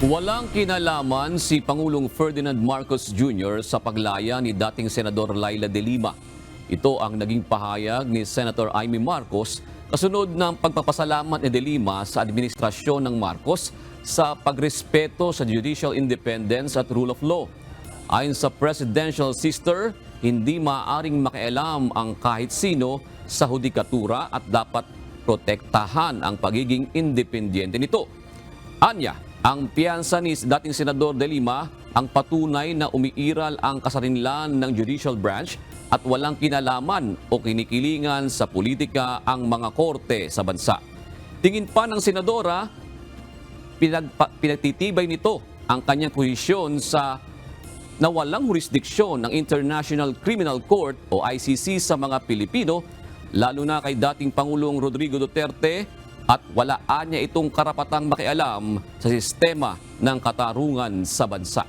Walang kinalaman si Pangulong Ferdinand Marcos Jr. sa paglaya ni dating Senador Laila de Lima. Ito ang naging pahayag ni Senator Amy Marcos kasunod ng pagpapasalamat ni de Lima sa administrasyon ng Marcos sa pagrespeto sa judicial independence at rule of law. Ayon sa presidential sister, hindi maaaring makialam ang kahit sino sa hudikatura at dapat protektahan ang pagiging independyente nito. Anya, ang piyansa ni dating Senador de Lima ang patunay na umiiral ang kasarinlan ng judicial branch at walang kinalaman o kinikilingan sa politika ang mga korte sa bansa. Tingin pa ng senadora, pinagtitibay nito ang kanyang posisyon sa na walang jurisdiksyon ng International Criminal Court o ICC sa mga Pilipino, lalo na kay dating Pangulong Rodrigo Duterte, at walaan niya itong karapatang makialam sa sistema ng katarungan sa bansa.